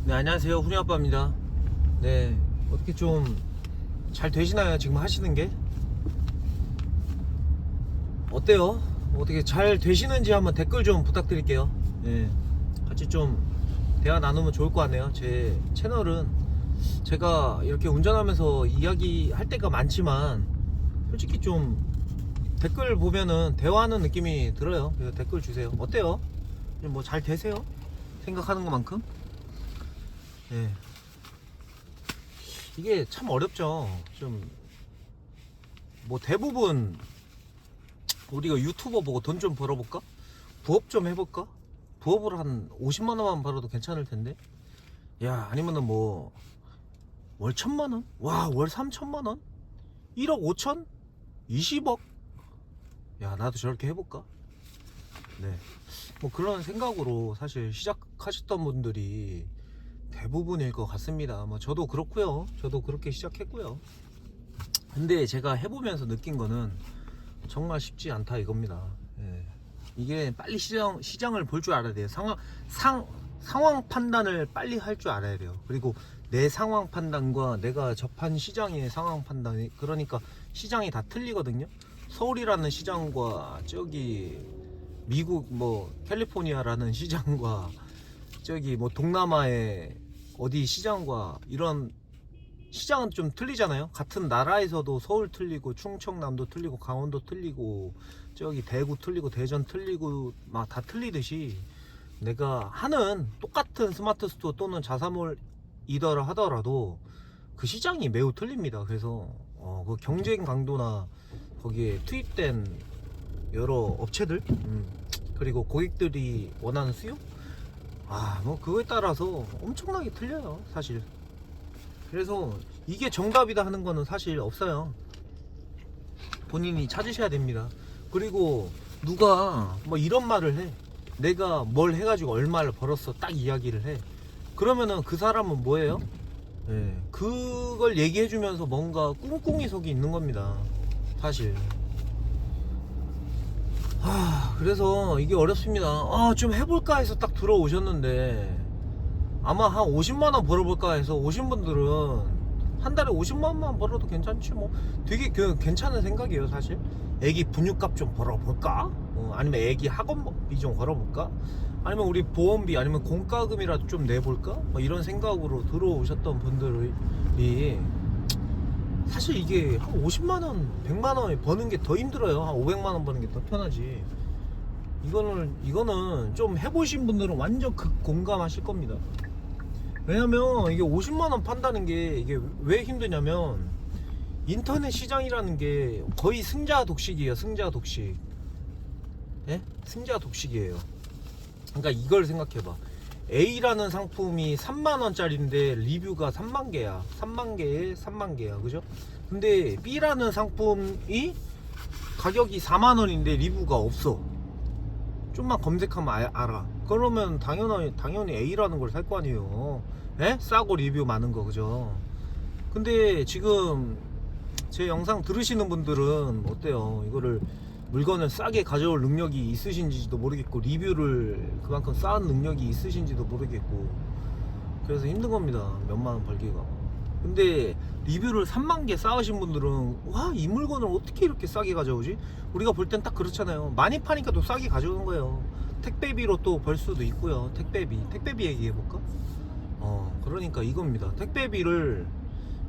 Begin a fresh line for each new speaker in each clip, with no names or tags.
네, 안녕하세요. 훈이 아빠입니다. 네, 어떻게 좀 잘 되시나요? 지금 하시는 게? 어때요? 어떻게 잘 되시는지 한번 댓글 좀 부탁드릴게요. 네, 같이 좀 대화 나누면 좋을 것 같네요. 제 채널은 제가 이렇게 운전하면서 이야기할 때가 많지만 솔직히 좀 댓글 보면은 대화하는 느낌이 들어요. 그래서 댓글 주세요. 어때요? 뭐 잘 되세요? 생각하는 것만큼? 네. 이게 참 어렵죠. 좀 뭐 대부분 우리가 유튜버 보고 돈 좀 벌어볼까? 부업 좀 해볼까? 부업을 한 50만 원만 벌어도 괜찮을 텐데. 야, 아니면은 뭐 월 1,000만 원? 와, 월 3천만 원? 1억 5천? 20억? 야, 나도 저렇게 해볼까? 네. 뭐 그런 생각으로 사실 시작하셨던 분들이 대부분일 것 같습니다. 뭐 저도 그렇고요. 저도 그렇게 시작했고요. 근데 제가 해보면서 느낀 거는 정말 쉽지 않다 이겁니다. 예. 이게 빨리 시장을 볼 줄 알아야 돼요. 상황 판단을 빨리 할 줄 알아야 돼요. 그리고 내 상황 판단과 내가 접한 시장의 상황 판단이, 그러니까 시장이 다 틀리거든요. 서울이라는 시장과 저기 미국 뭐 캘리포니아라는 시장과 저기 뭐 동남아의 어디 시장과 이런 시장은 좀 틀리잖아요. 같은 나라에서도 서울 틀리고 충청남도 틀리고 강원도 틀리고 저기 대구 틀리고 대전 틀리고 막 다 틀리듯이 내가 하는 똑같은 스마트 스토어 또는 자사몰이더라 하더라도 그 시장이 매우 틀립니다. 그래서 그 경쟁 강도나 거기에 투입된 여러 업체들 그리고 고객들이 원하는 수요, 뭐 그거에 따라서 엄청나게 틀려요 사실. 그래서 이게 정답이다 하는 거는 사실 없어요. 본인이 찾으셔야 됩니다. 그리고 누가 뭐 이런 말을 해. 내가 뭘 해가지고 얼마를 벌었어 딱 이야기를 해. 그러면은 그 사람은 뭐예요? 그걸 얘기해주면서 뭔가 꿍꿍이 속이 있는 겁니다 사실. 그래서 이게 어렵습니다. 좀 해볼까 해서 딱 들어오셨는데 아마 한 50만원 벌어볼까 해서 오신 분들은 한 달에 50만원만 벌어도 괜찮지 뭐. 되게 괜찮은 생각이에요 사실. 애기 분유값 좀 벌어볼까? 아니면 애기 학원비 좀 벌어볼까? 아니면 우리 보험비 아니면 공과금이라도 좀 내볼까? 뭐 이런 생각으로 들어오셨던 분들이 사실 이게 한 50만원 100만원 버는 게 더 힘들어요. 한 500만원 버는 게 더 편하지. 이거는 좀 해보신 분들은 완전 공감하실 겁니다. 왜냐면 이게 50만원 판다는 게 이게 왜 힘드냐면 인터넷 시장이라는 게 거의 승자 독식이에요. 승자 독식. 예? 승자 독식이에요. 그러니까 이걸 생각해봐. A라는 상품이 3만원짜리인데 리뷰가 3만개야. 3만개에 3만개야. 그죠? 근데 B라는 상품이 가격이 4만원인데 리뷰가 없어. 좀만 검색하면 알아. 그러면 당연히 A라는 걸 살 거 아니에요. 에? 싸고 리뷰 많은 거, 그죠? 근데 지금 제 영상 들으시는 분들은 어때요? 이거를 물건을 싸게 가져올 능력이 있으신지도 모르겠고 리뷰를 그만큼 쌓은 능력이 있으신지도 모르겠고 그래서 힘든 겁니다. 몇만 원 벌기가. 근데 리뷰를 3만 개 쌓으신 분들은 와, 이 물건을 어떻게 이렇게 싸게 가져오지? 우리가 볼 땐 딱 그렇잖아요. 많이 파니까 또 싸게 가져오는 거예요. 택배비로 또 벌 수도 있고요. 택배비 얘기해볼까? 그러니까 이겁니다. 택배비를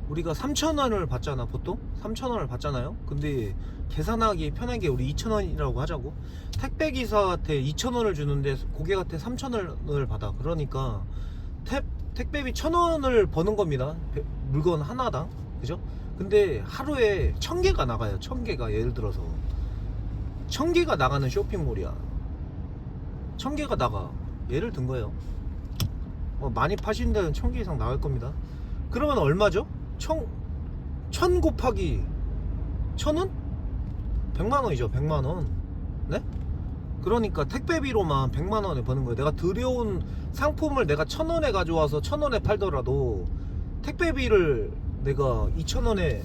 우리가 3,000원을 받잖아. 보통 3,000원을 받잖아요. 근데 계산하기 편하게 우리 2,000원이라고 하자고. 택배기사한테 2,000원을 주는데 고객한테 3,000원을 받아. 그러니까 택배비 1,000원을 버는 겁니다. 물건 하나당. 그죠? 근데 하루에 1,000개가 나가요. 1,000개가. 예를 들어서 1,000개가 나가는 쇼핑몰이야. 1,000개가 나가. 예를 든 거예요. 많이 파시는 데는 1,000개 이상 나갈 겁니다. 그러면 얼마죠? 1,000 곱하기 1,000원? 100만원이죠. 100만원. 네? 그러니까 택배비로만 100만원에 버는 거예요. 내가 들여온 상품을 내가 1,000원에 가져와서 1,000원에 팔더라도 택배비를 내가 2,000원에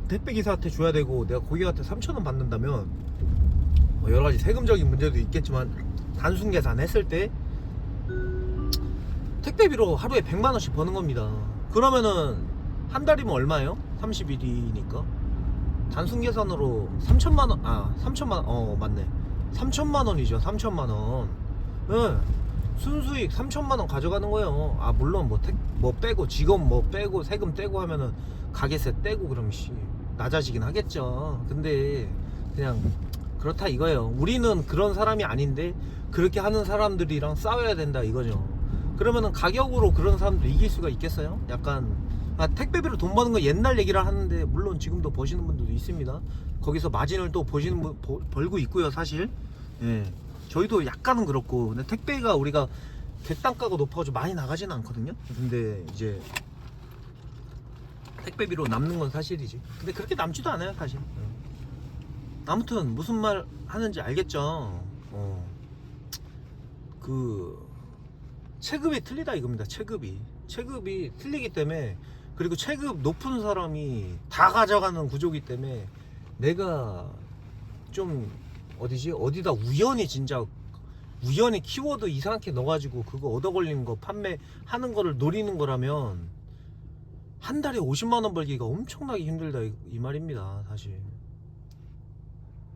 택배기사한테 줘야 되고 내가 고객한테 3,000원 받는다면 여러가지 세금적인 문제도 있겠지만 단순 계산했을 때 택배비로 하루에 100만원씩 버는 겁니다. 그러면은 한 달이면 얼마예요? 30일이니까 단순 계산으로 3천만원, 3천만원, 맞네, 3천만원이죠. 3천만원. 예, 순수익 3천만원 가져가는 거예요. 물론 뭐 빼고 직업 뭐 빼고 세금 떼고 하면은 가게세 떼고 그럼 낮아지긴 하겠죠. 근데 그냥 그렇다 이거예요. 우리는 그런 사람이 아닌데 그렇게 하는 사람들이랑 싸워야 된다 이거죠. 그러면은 가격으로 그런 사람들 이길 수가 있겠어요? 약간 택배비로 돈 버는 거 옛날 얘기를 하는데 물론 지금도 버시는 분들도 있습니다. 거기서 마진을 또 버시는 벌고 있고요, 사실. 예, 저희도 약간은 그렇고. 근데 택배가 우리가 객단가가 높아가지고 많이 나가지는 않거든요. 근데 이제 택배비로 남는 건 사실이지. 근데 그렇게 남지도 않아요, 사실. 아무튼 무슨 말 하는지 알겠죠? 그 체급이 틀리다 이겁니다. 체급이 틀리기 때문에, 그리고 체급 높은 사람이 다 가져가는 구조기 때문에 내가 좀 어디다 우연히 키워드 이상하게 넣어가지고 그거 얻어 걸리는 거 판매하는 거를 노리는 거라면 한 달에 50만원 벌기가 엄청나게 힘들다 이 말입니다, 사실.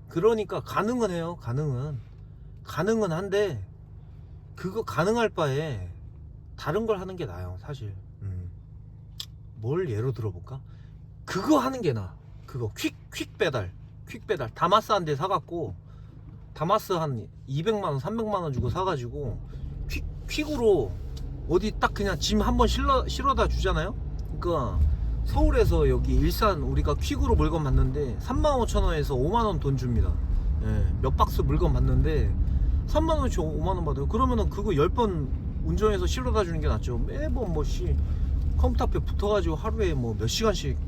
그러니까 가능은 해요. 가능은 한데 그거 가능할 바에 다른 걸 하는 게 나아요, 사실. 뭘 예로 들어볼까? 그거 하는 게 나아. 그거 퀵 배달 다마스 한 대 사갖고, 다마스 한 200만원 300만원 주고 사가지고 퀵으로 어디 딱 그냥 짐 한번 실어다 주잖아요. 그러니까 서울에서 여기 일산 우리가 퀵으로 물건 받는데 35,000원에서 5만원 돈 줍니다. 예, 몇 박스 물건 받는데 3만원치 5만원 받아요. 그러면은 그거 10번 운전해서 실어다 주는 게 낫죠. 매번 컴퓨터 앞에 붙어가지고 하루에 뭐 몇 시간씩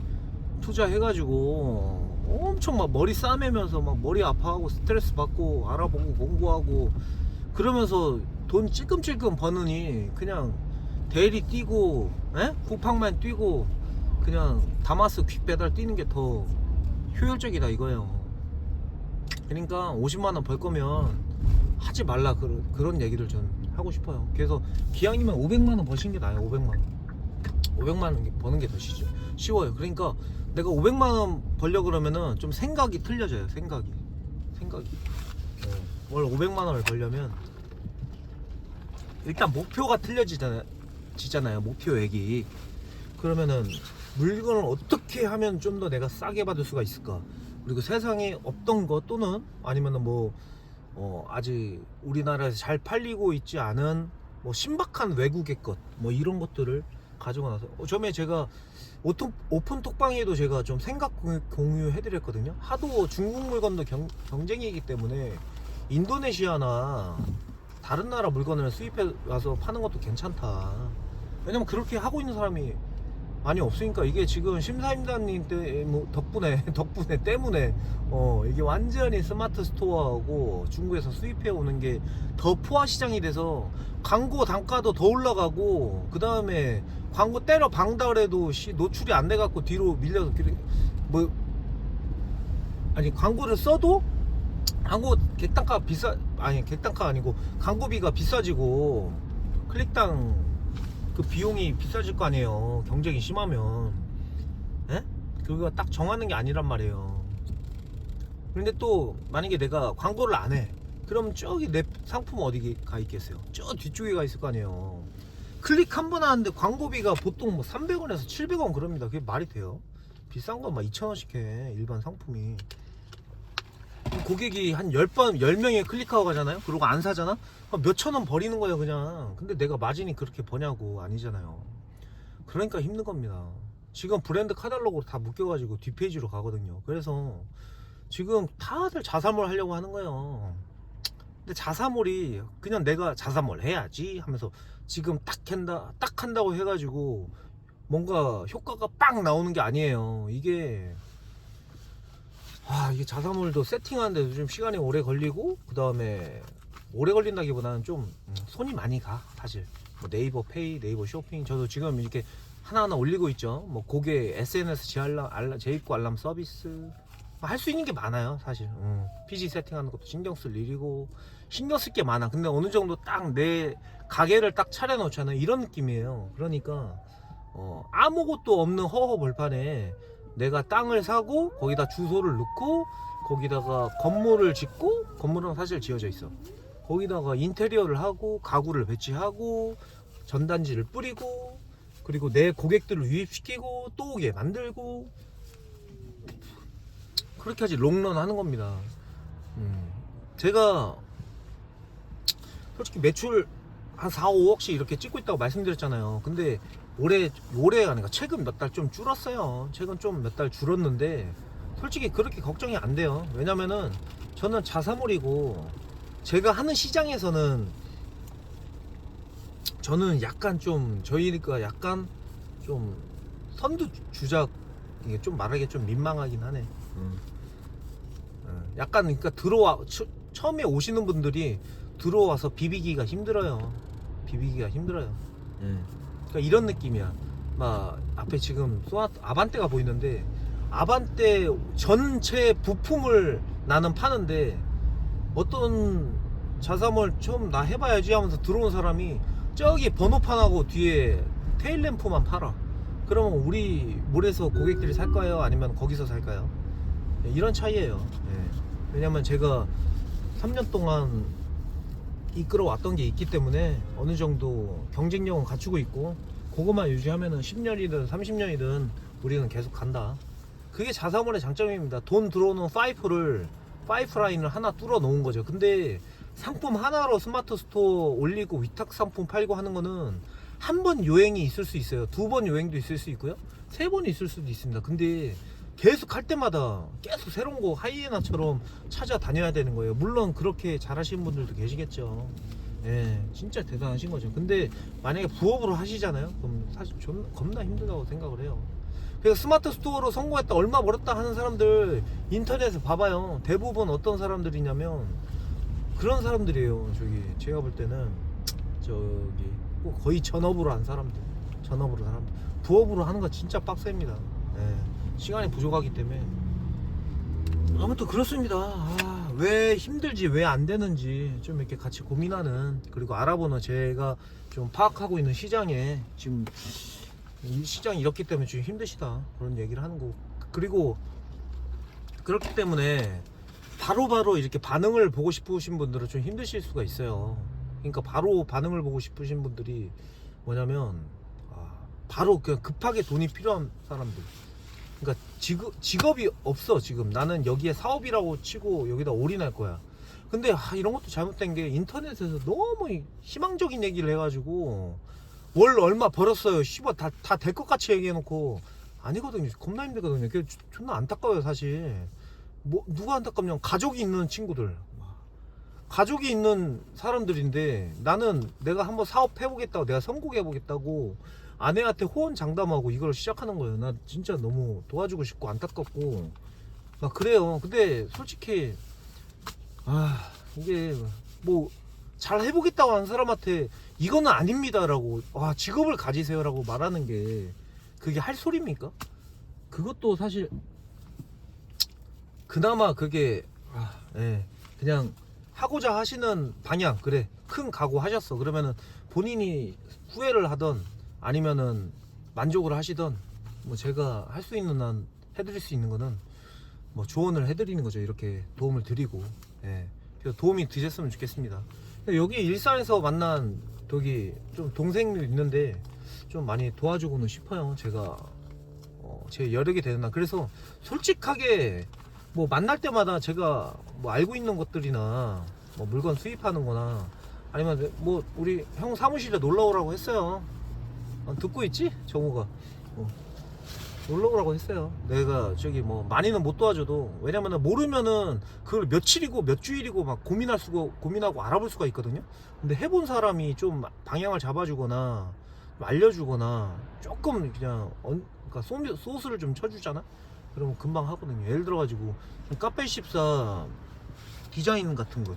투자해가지고 엄청 막 머리 싸매면서 막 머리 아파하고 스트레스 받고 알아보고 공부하고 그러면서 돈 찔끔찔끔 버느니 그냥 대리 뛰고 쿠팡만 뛰고 그냥 다마스 퀵 배달 뛰는 게 더 효율적이다 이거예요. 그러니까 50만원 벌 거면 하지 말라, 그런 얘기를 전 하고 싶어요. 그래서 기왕이면 500만원 버시는 게 나아요. 500만원 버는 게 더 쉬워요. 그러니까 내가 500만원 벌려 그러면은 좀 생각이 틀려져요. 생각이 월 500만원을 벌려면 일단 목표가 틀려지잖아요. 목표액이. 그러면은 물건을 어떻게 하면 좀 더 내가 싸게 받을 수가 있을까, 그리고 세상에 없던 거 또는 아니면은 아직 우리나라에서 잘 팔리고 있지 않은 신박한 외국의 것 이런 것들을 가지고 나서 처음에 제가 오픈 톡방에도 제가 좀 생각 공유해 드렸거든요. 하도 중국 물건도 경쟁이기 때문에 인도네시아나 다른 나라 물건을 수입해 와서 파는 것도 괜찮다. 왜냐면 그렇게 하고 있는 사람이 많이 없으니까. 이게 지금 심사임당님 때문에 이게 완전히 스마트 스토어하고 중국에서 수입해 오는 게 더 포화 시장이 돼서 광고 단가도 더 올라가고, 그 다음에 광고 때려 박다 그래도 노출이 안 돼 갖고 뒤로 밀려서 광고를 써도 객단가 객단가 아니고 광고비가 비싸지고 클릭당 그 비용이 비싸질 거 아니에요, 경쟁이 심하면. 그거 딱 정하는 게 아니란 말이에요. 근데 또 만약에 내가 광고를 안 해, 그럼 저기 내 상품 어디 가 있겠어요? 저 뒤쪽에 가 있을 거 아니에요. 클릭 한 번 하는데 광고비가 보통 300원에서 700원 그럽니다. 그게 말이 돼요? 비싼 건 2,000원씩 해, 일반 상품이. 고객이 한 10명이 클릭하고 가잖아요? 그러고 안 사잖아? 몇 천 원 버리는 거예요, 그냥. 근데 내가 마진이 그렇게 버냐고. 아니잖아요. 그러니까 힘든 겁니다. 지금 브랜드 카탈로그로 다 묶여가지고 뒷페이지로 가거든요. 그래서 지금 다들 자사몰 하려고 하는 거예요. 근데 자사몰이 그냥 내가 자사몰 해야지 하면서 지금 딱 한다고 해가지고 뭔가 효과가 빵 나오는 게 아니에요. 이게 자사몰도 세팅하는데도 좀 시간이 오래 걸리고, 그 다음에 오래 걸린다기보다는 좀 손이 많이 가, 사실. 네이버 페이, 네이버 쇼핑, 저도 지금 이렇게 하나하나 올리고 있죠. 고객 SNS 재입고 알람 서비스 할 수 있는 게 많아요, 사실. PC 세팅하는 것도 신경 쓸 일이고 신경 쓸 게 많아. 근데 어느 정도 딱 내 가게를 딱 차려놓잖아요. 이런 느낌이에요. 그러니까 아무것도 없는 허허벌판에 내가 땅을 사고 거기다 주소를 넣고 거기다가 건물을 짓고, 건물은 사실 지어져 있어. 거기다가 인테리어를 하고 가구를 배치하고 전단지를 뿌리고 그리고 내 고객들을 유입시키고 또 오게 만들고, 그렇게 하지 롱런 하는 겁니다. 제가 솔직히 매출 한 4, 5억씩 이렇게 찍고 있다고 말씀드렸잖아요. 근데 올해가 아니라 최근 몇 달 좀 줄었어요. 최근 좀 몇 달 줄었는데 솔직히 그렇게 걱정이 안 돼요. 왜냐면은 저는 자사몰이고 제가 하는 시장에서는 저는 약간 좀 저희가 약간 좀 선두주작, 이게 좀 말하기 좀 민망하긴 하네. 약간 그러니까 처음에 오시는 분들이 들어와서 비비기가 힘들어요. 비비기가 힘들어요. 그러니까 이런 느낌이야. 막 앞에 지금 아반떼가 보이는데 아반떼 전체 부품을 나는 파는데 어떤 자사몰 처음 나 해봐야지 하면서 들어온 사람이 저기 번호판하고 뒤에 테일램프만 팔아. 그러면 우리 몰에서 고객들이 살까요? 아니면 거기서 살까요? 이런 차이예요. 왜냐면 제가 3년 동안 이끌어왔던 게 있기 때문에 어느 정도 경쟁력은 갖추고 있고 그것만 유지하면은 10년이든 30년이든 우리는 계속 간다. 그게 자사몰의 장점입니다. 돈 들어오는 파이프라인을 하나 뚫어 놓은 거죠. 근데 상품 하나로 스마트 스토어 올리고 위탁 상품 팔고 하는 거는 한 번 요행이 있을 수 있어요. 2번 요행도 있을 수 있고요. 3번 있을 수도 있습니다. 근데 계속 할 때마다 계속 새로운 거 하이에나처럼 찾아다녀야 되는 거예요. 물론 그렇게 잘하시는 분들도 계시겠죠. 진짜 대단하신 거죠. 근데 만약에 부업으로 하시잖아요. 그럼 사실 겁나 힘들다고 생각을 해요. 그래서 스마트 스토어로 성공했다, 얼마 벌었다 하는 사람들 인터넷에 봐봐요. 대부분 어떤 사람들이냐면 그런 사람들이에요. 저기 제가 볼 때는 저기 거의 전업으로 한 사람들, 부업으로 하는 거 진짜 빡셉니다. 시간이 부족하기 때문에. 아무튼 그렇습니다. 왜 힘들지, 왜 안 되는지 좀 이렇게 같이 고민하는, 그리고 알아보는, 제가 좀 파악하고 있는 시장에 지금 이 시장이 이렇기 때문에 좀 힘드시다, 그런 얘기를 하는 거고. 그리고 그렇기 때문에 바로바로 이렇게 반응을 보고 싶으신 분들은 좀 힘드실 수가 있어요. 그러니까 바로 반응을 보고 싶으신 분들이 뭐냐면 바로 그냥 급하게 돈이 필요한 사람들. 그러니까 직업이 없어. 지금 나는 여기에 사업이라고 치고 여기다 올인할 거야. 근데 이런 것도 잘못된 게 인터넷에서 너무 희망적인 얘기를 해가지고 월 얼마 벌었어요, 씨발 다 될 것 같이 얘기해놓고 아니거든요. 겁나 힘들거든요. 그게 존나 안타까워요 사실. 뭐 누가 안타깝냐면 가족이 있는 친구들, 가족이 있는 사람들인데 나는 내가 한번 사업 해보겠다고, 내가 성공해보겠다고 아내한테 호언장담하고 이걸 시작하는 거예요. 나 진짜 너무 도와주고 싶고 안타깝고 막 그래요. 근데 솔직히 이게 뭐 잘 해보겠다고 하는 사람한테 이거는 아닙니다라고 직업을 가지세요라고 말하는 게 그게 할 소리입니까? 그것도 사실 그나마 그게 그냥 하고자 하시는 방향, 그래 큰 각오 하셨어 그러면은 본인이 후회를 하던 아니면은 만족을 하시던 뭐 제가 할 수 있는 한 해드릴 수 있는 거는 뭐 조언을 해드리는 거죠. 이렇게 도움을 드리고 그래서 도움이 되셨으면 좋겠습니다. 여기 일산에서 만난 저기 좀 동생들 있는데 좀 많이 도와주고는 싶어요. 제가 제 여력이 되는 한. 그래서 솔직하게 뭐 만날 때마다 제가 뭐 알고 있는 것들이나 뭐 물건 수입하는 거나 아니면 뭐 우리 형 사무실에 놀러 오라고 했어요. 듣고 있지? 정우가 놀러 오라고 했어요. 내가 저기 뭐 많이는 못 도와줘도, 왜냐면은 모르면은 그걸 며칠이고 몇 주일이고 막 고민하고 알아볼 수가 있거든요. 근데 해본 사람이 좀 방향을 잡아주거나 알려주거나 조금 그냥 그러니까 소스를 좀 쳐주잖아. 그러면 금방 하거든요. 예를 들어가지고 카페14 디자인 같은 거,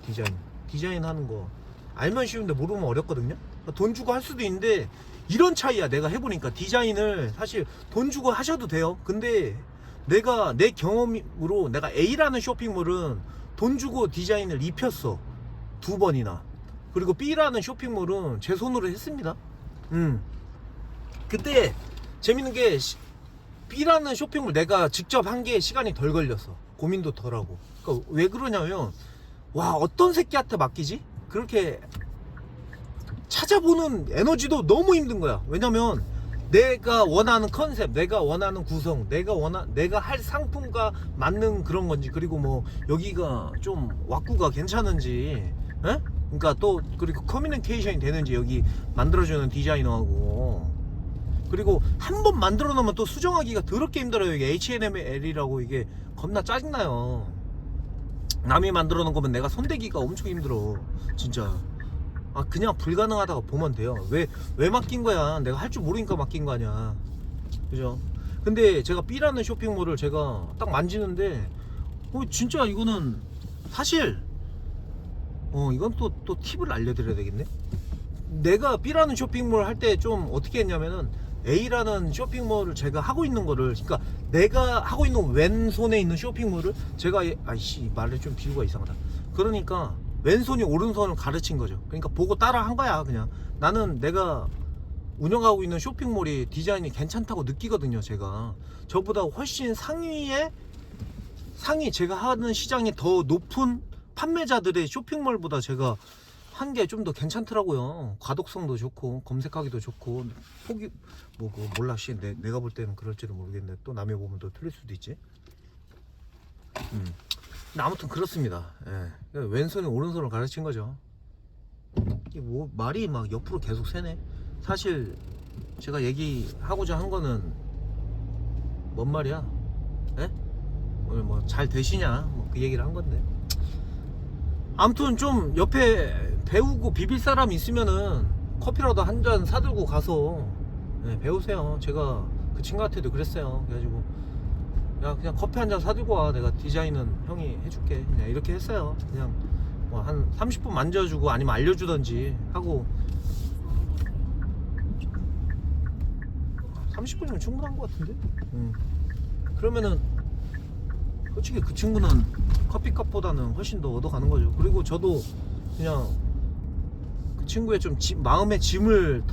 디자인 하는 거 알면 쉬운데 모르면 어렵거든요. 돈 주고 할 수도 있는데 이런 차이야. 내가 해보니까 디자인을 사실 돈 주고 하셔도 돼요. 근데 내가 내 경험으로 내가 A라는 쇼핑몰은 돈 주고 디자인을 입혔어 2번이나. 그리고 B라는 쇼핑몰은 제 손으로 했습니다. 그때 재밌는 게 B라는 쇼핑몰 내가 직접 한 게 시간이 덜 걸렸어. 고민도 덜하고. 그러니까 왜 그러냐면 와 어떤 새끼한테 맡기지? 그렇게 찾아보는 에너지도 너무 힘든 거야. 왜냐면 내가 원하는 컨셉, 내가 원하는 구성, 내가 할 상품과 맞는 그런 건지, 그리고 뭐 여기가 좀 왁구가 괜찮은지, 에? 그러니까 또 그리고 커뮤니케이션이 되는지 여기 만들어주는 디자이너하고, 그리고 한 번 만들어 놓으면 또 수정하기가 더럽게 힘들어요. 이게 H&M이라고 이게 겁나 짜증나요. 남이 만들어 놓은 거면 내가 손대기가 엄청 힘들어 진짜. 아 그냥 불가능하다고 보면 돼요. 왜 맡긴 거야? 내가 할 줄 모르니까 맡긴 거 아니야. 그죠? 근데 제가 B라는 쇼핑몰을 제가 딱 만지는데 진짜 이거는 사실 이건 또 팁을 알려드려야 되겠네. 내가 B라는 쇼핑몰 할 때 좀 어떻게 했냐면은 A라는 쇼핑몰을 제가 하고 있는 거를, 그러니까 내가 하고 있는 왼손에 있는 쇼핑몰을 제가 아이씨 말을 좀 비유가 이상하다. 그러니까 왼손이 오른손을 가르친 거죠. 그러니까 보고 따라 한 거야. 그냥 나는 내가 운영하고 있는 쇼핑몰이 디자인이 괜찮다고 느끼거든요. 제가 저보다 훨씬 상위 제가 하는 시장이 더 높은 판매자들의 쇼핑몰보다 제가 한 게 좀 더 괜찮더라고요. 과독성도 좋고 검색하기도 좋고 폭이 몰라 씨 내가 볼 때는 그럴지는 모르겠는데 또 남이 보면 또 틀릴 수도 있지. 근데 아무튼 그렇습니다. 예. 왼손이 오른손을 가르친 거죠. 이게 뭐 말이 막 옆으로 계속 새네. 사실 제가 얘기하고자 한 거는 뭔 말이야? 예? 오늘 뭐 잘 되시냐? 뭐 그 얘기를 한 건데. 아무튼 좀 옆에 배우고 비빌 사람 있으면은 커피라도 한 잔 사들고 가서 배우세요. 제가 그 친구한테도 그랬어요. 그래가지고 야 그냥 커피 한 잔 사들고 와, 내가 디자인은 형이 해줄게, 그냥 이렇게 했어요. 그냥 뭐 한 30분 만져주고 아니면 알려주던지 하고 30분이면 충분한 것 같은데. 그러면은 솔직히 그 친구는 커피값보다는 훨씬 더 얻어가는 거죠. 그리고 저도 그냥 그 친구의 좀 마음의 짐을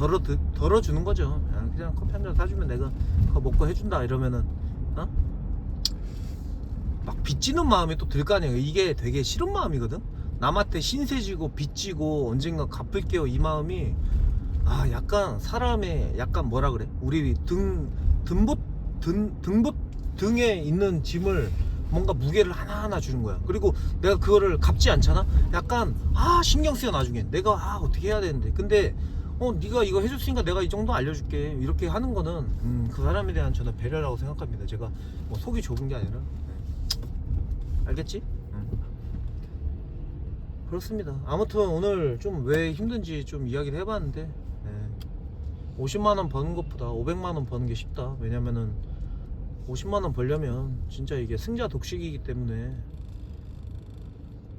덜어주는 거죠. 그냥 커피 한 잔 사주면 내가 그거 먹고 해준다 이러면은 막 빚지는 마음이 또 들 거 아니에요. 이게 되게 싫은 마음이거든. 남한테 신세지고 빚지고 언젠가 갚을게요 이 마음이 약간 사람의 약간 뭐라 그래, 우리 등에 있는 짐을 뭔가 무게를 하나하나 주는 거야. 그리고 내가 그거를 갚지 않잖아. 약간 신경 쓰여 나중에 내가 어떻게 해야 되는데. 근데 네가 이거 해줬으니까 내가 이 정도 알려줄게 이렇게 하는 거는 그 사람에 대한 저는 배려라고 생각합니다. 제가 뭐 속이 좁은 게 아니라. 알겠지? 그렇습니다. 아무튼 오늘 좀 왜 힘든지 좀 이야기를 해봤는데 50만원 버는 것보다 500만원 버는 게 쉽다. 왜냐면은 50만원 벌려면 진짜 이게 승자 독식이기 때문에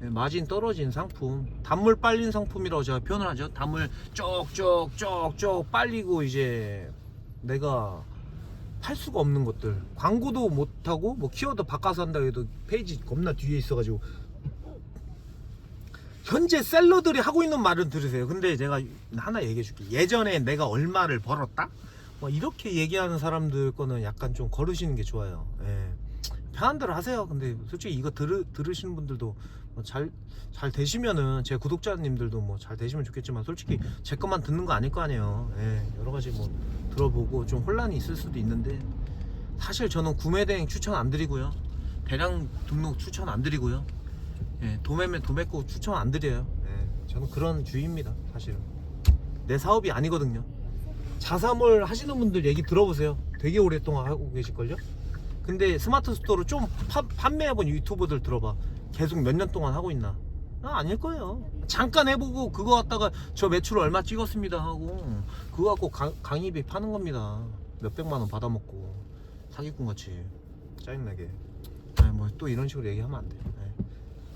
마진 떨어진 상품, 단물 빨린 상품이라고 제가 표현을 하죠. 단물 쪽쪽쪽쪽 빨리고 이제 내가 팔 수가 없는 것들, 광고도 못하고 뭐 키워드 바꿔서 한다 해도 페이지 겁나 뒤에 있어가지고. 현재 셀러들이 하고 있는 말은 들으세요. 근데 제가 하나 얘기해 줄게. 예전에 내가 얼마를 벌었다? 뭐 이렇게 얘기하는 사람들 거는 약간 좀 거르시는 게 좋아요. 편한 대로 하세요. 근데 솔직히 이거 들으시는 분들도 뭐 잘 되시면은, 제 구독자님들도 뭐 잘 되시면 좋겠지만 솔직히 제 것만 듣는 거 아닐 거 아니에요. 여러 가지 뭐 들어보고 좀 혼란이 있을 수도 있는데, 사실 저는 구매 대행 추천 안 드리고요, 대량 등록 추천 안 드리고요, 도매고 추천 안 드려요. 저는 그런 주의입니다. 사실은 내 사업이 아니거든요. 자사몰 하시는 분들 얘기 들어보세요. 되게 오랫동안 하고 계실걸요. 근데 스마트 스토어로 좀 판매해본 유튜버들 들어봐. 계속 몇 년 동안 하고 있나? 아닐 거예요. 잠깐 해보고 그거 갖다가 저 매출 얼마 찍었습니다 하고 그거 갖고 강의비 파는 겁니다. 몇백만원 받아먹고 사기꾼 같이 짜증나게. 뭐 또 이런 식으로 얘기하면 안 돼요.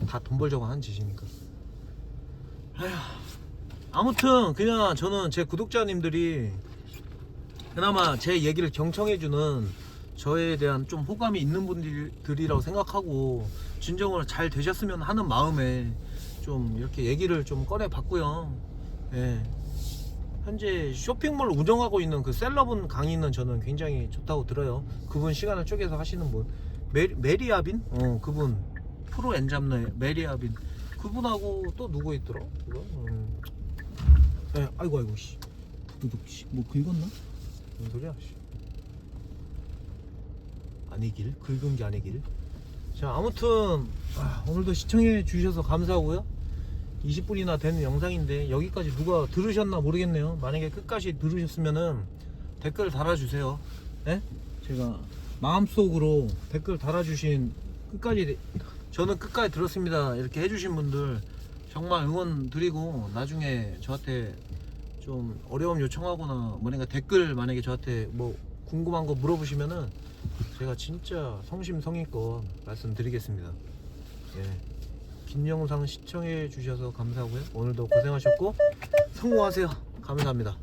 다 돈 벌자고 하는 짓이니까. 아무튼 그냥 저는 제 구독자님들이 그나마 제 얘기를 경청해주는, 저에 대한 좀 호감이 있는 분들이라고 생각하고 진정으로 잘 되셨으면 하는 마음에 좀 이렇게 얘기를 좀 꺼내 봤고요. 예. 현재 쇼핑몰 운영하고 있는 그 셀럽분 강의는 저는 굉장히 좋다고 들어요. 그분 시간을 쪼개서 하시는 분 메리아빈? 그분 프로 엔잡러의 메리아빈 그분하고 또 누구 있더라? 그거? 예, 아이고 씨. 두둑 씨. 뭐 긁었나? 뭔 소리야 씨. 아니길 긁은 게 아니길. 자 아무튼 오늘도 시청해 주셔서 감사하고요. 20분이나 되는 영상인데 여기까지 누가 들으셨나 모르겠네요. 만약에 끝까지 들으셨으면은 댓글 달아주세요. 네? 제가 마음속으로 댓글 달아주신 끝까지 저는 끝까지 들었습니다 이렇게 해주신 분들 정말 응원 드리고 나중에 저한테 좀 어려움 요청하거나 뭐니까 댓글 만약에 저한테 뭐 궁금한 거 물어보시면은 제가 진짜 성심성의껏 말씀드리겠습니다. 예. 긴 영상 시청해 주셔서 감사하고요. 오늘도 고생하셨고 성공하세요. 감사합니다.